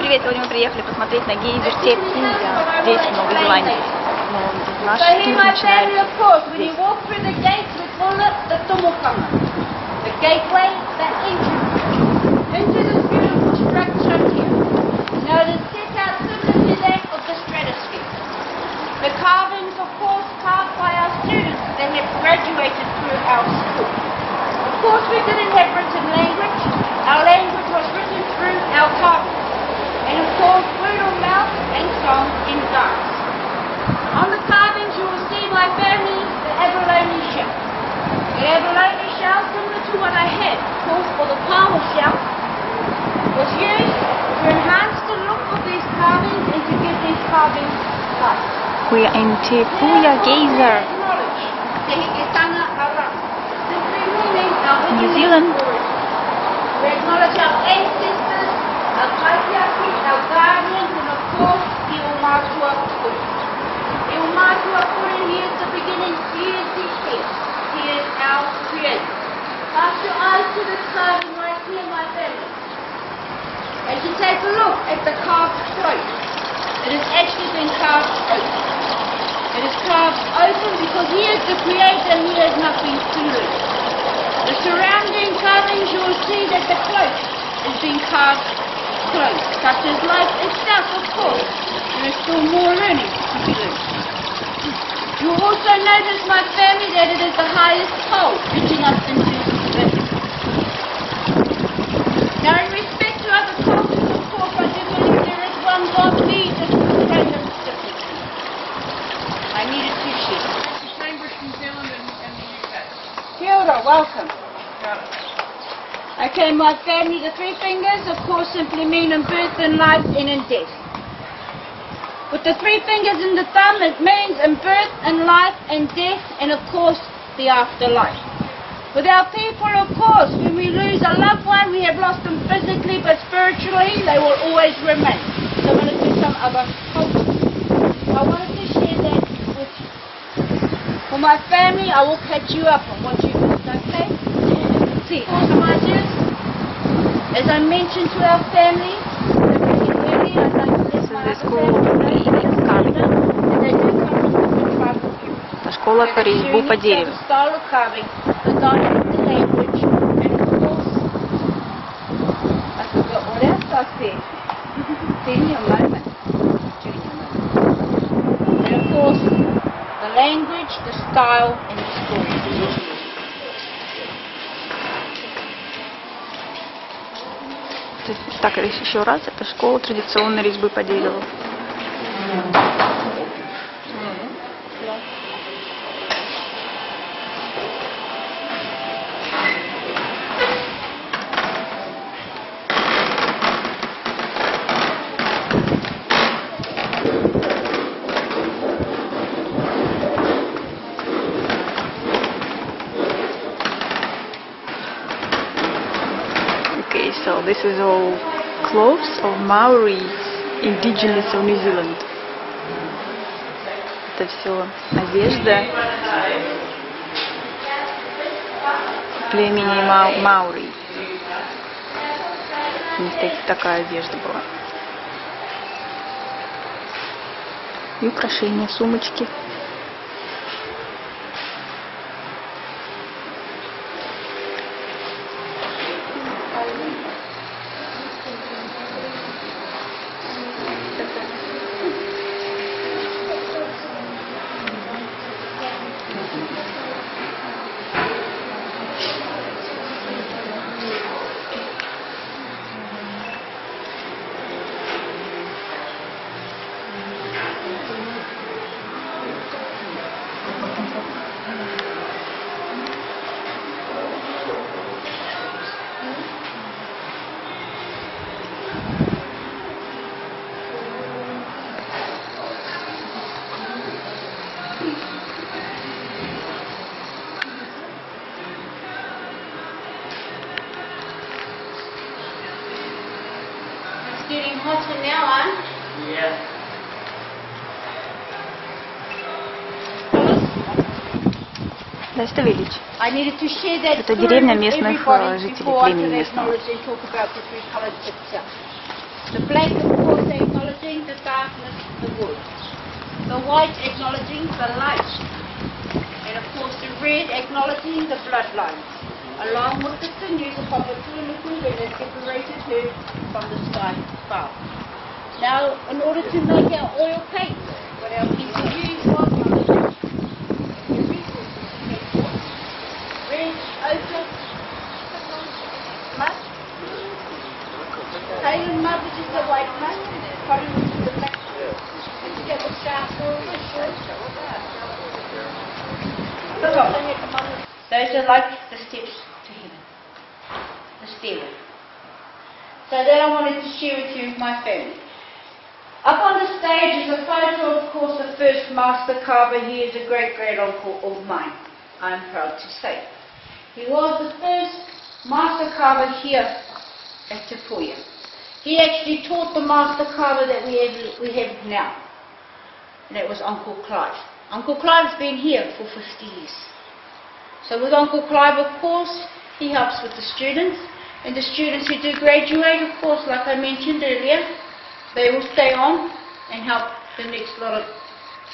привет! Сегодня мы приехали посмотреть на гейзер Puia здесь, в Новой Зеландии. Но наш тур начинается здесь. The gateway, that entrance into this beautiful structure here. Now it is set out similar to that of the stratosphere. The carvings, of course, carved by our students that have graduated through our school. Of course, we didn't have written language. Our language was written through our carvings. And of course, word of mouth and song and dance. On the carvings, you will see my family, the abalone shell. The abalone shell, similar to what I had, of course, for the power shell, was used to enhance the look of these carvings and to give these carvings life. We are in Puia geyser. New Zealand. We acknowledge our ancestors, our patriarchy, our guardians, and of course, the Rotorua Puia. The Rotorua Puia, he is the beginning, he is the end. He is our creator. Cast your eyes to this carving right here, my family. As you take a look at the carved throat, it has actually been carved open. It is carved open because he is the creator and he has nothing to lose. The surrounding carvings, you will see that the cloak is being carved closed, such as life itself, of course. There is still more learning to be learned. You will also notice, my family, that it is the highest pole reaching up into the earth. Now, in respect to other cultures, of course, I do believe there is one God, me, just to create them differently. I needed to share. Cambridge, New Zealand and the UK. Kia ora, welcome. Okay, my family, the three fingers, of course, simply mean in birth, in life, and in death. With the three fingers and the thumb, it means in birth, in life, and death, and of course, the afterlife. With our people, of course, when we lose a loved one, we have lost them physically, but spiritually, they will always remain. Similar to some other cultures. I wanted to share that with you. For my family, I will catch you up on what you missed, okay? See, as I mentioned to our family, earlier, I'd like to let my This is the school of reading carving. Это школа по резьбу по дереву. Style of carving, the dialect, the language, and of course, I forgot what else I said. Give me a moment. And of course, the language, the style, and the story. Так, еще раз, это школа традиционной резьбы по дереву. Okay, so this is all clothes of Maori, indigenous of New Zealand. Это все одежда племени Маори. У них такая одежда была. И украшения, сумочки. Getting hotter now, huh? Yeah. That's the village. I needed to share that Это story деревня with местных everybody жителей, before I племени can местного. acknowledge and talk about the three colored picture. The black, of course, acknowledging the darkness, the wood. The white acknowledging the light. And of course the red acknowledging the bloodlines. Along with the sinews of Papatūānuku that has separated her from the sky above. Now, in order to make our oil paint, what our people used was red ochre mud, Highland mud, which is the white mud, cotton, which is the black mud, and to get the sharp silver, those are like the steps to heaven, the stairway. So that I wanted to share with you my family. Up on the stage is a photo, of course, the first master carver. He is a great-great-uncle of mine, I'm proud to say. He was the first master carver here at Te Puia. He actually taught the master carver that we have now, and that was Uncle Clive. Uncle Clive's been here for 50 years. So with Uncle Clive, of course, he helps with the students, and the students who do graduate, of course, like I mentioned earlier, they will stay on and help the next lot of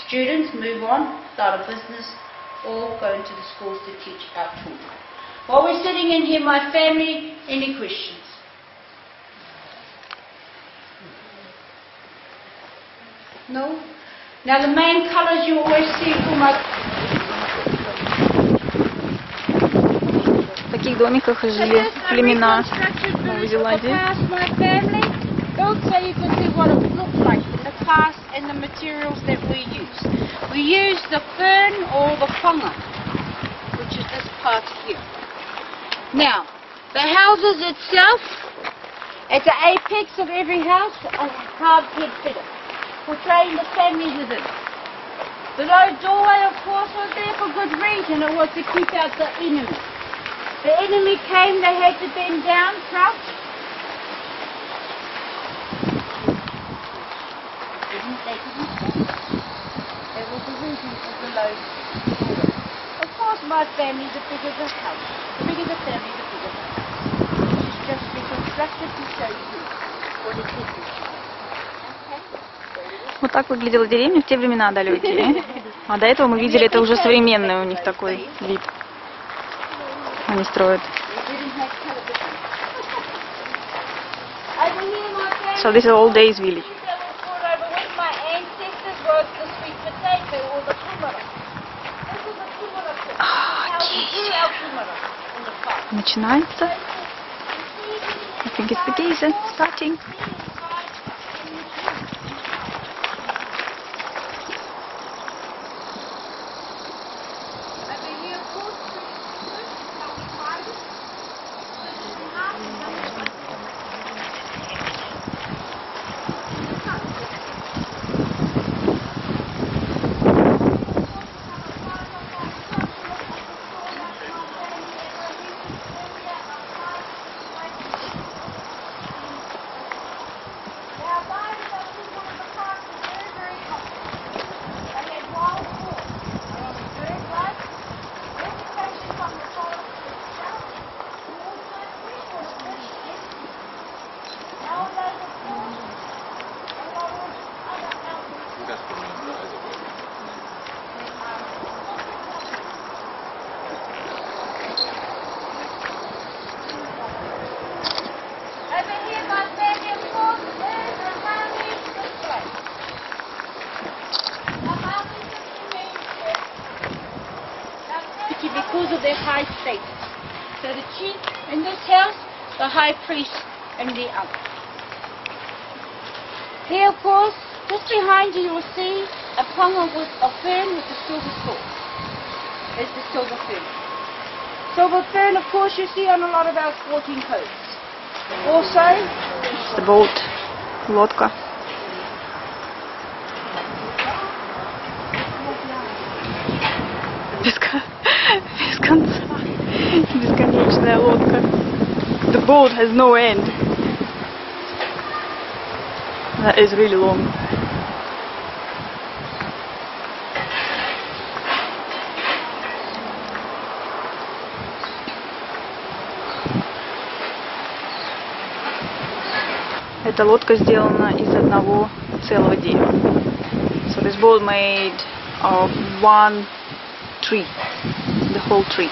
students move on, start a business, or go into the schools to teach our children. While we're sitting in here, my family, any questions? No? Now the main colours you always see for my... В таких домиках жили племена Новой Зеландии. My family built so you can see what it looked like in the past and the materials that we use. We use the fern or the whanga, which is this part here. Now, the houses itself, at the apex of every house, a carved head figure, portraying the family within. The low doorway, of course, was there for good reason. It was to keep out the enemy. The enemy came, they had to bend down, crouch. They didn't stand. That was the reason for the low doorway. Of course, my family, the bigger the house. The bigger the family, the bigger the house. It's just reconstructed to show you what it is. Вот так выглядела деревня в те времена далекие. А до этого мы видели, это уже современный у них такой вид. Они строят. So this is old days village. Начинается. I think it's the geyser starting. Because of their high status. So the chief in this house, the high priest, and the other. Here, of course, just behind you, you will see a ponga with a fern with a silver sword. There's the silver fern. Silver fern, of course, you see on a lot of our sporting coats. Also, the boat, лодка. Без конца. Бесконечная лодка. The boat has no end. That is really long. Эта лодка сделана из одного целого дерева. So this boat made of one tree, the whole tree.